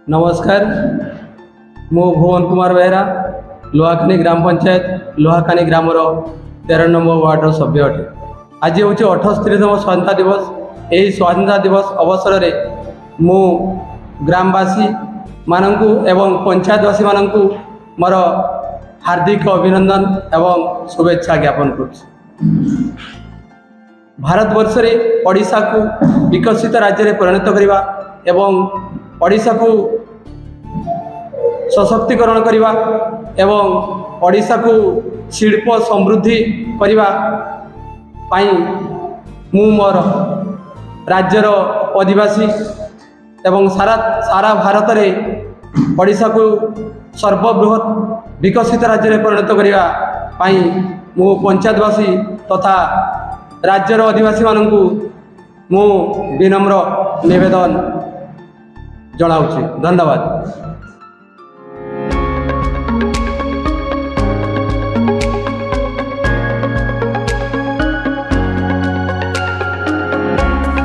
नमस्कार मु भुवन कुमार बेहरा लोहाखानी ग्राम panchayat लोहाखानी grammar 13 number वार्डर सभ्य अटे। आज हूँ 78तम स्वाधीनता दिवस। यही स्वाधीनता दिवस अवसर में मु ग्रामवासी मानू एवं पंचायतवासी मानू मोर हार्दिक अभिनंदन एवं शुभेच्छा ज्ञापन कर। भारतवर्ष में ओडिशा को विकसित राज्य में परिणत करने एवं ओडिशा को सशक्तिकरण करने एवं ओडिशा को शिल्प समृद्धि करने मु मोर राज्यर आदिवासी एवं सारा भारत में ओडिशा को सर्वबृहत विकसित राज्य में परिणत करने मु पंचायतवासी तथा राज्यर आदिवासी मानू मु विनम्र निवेदन जनाऊँ। धन्यवाद।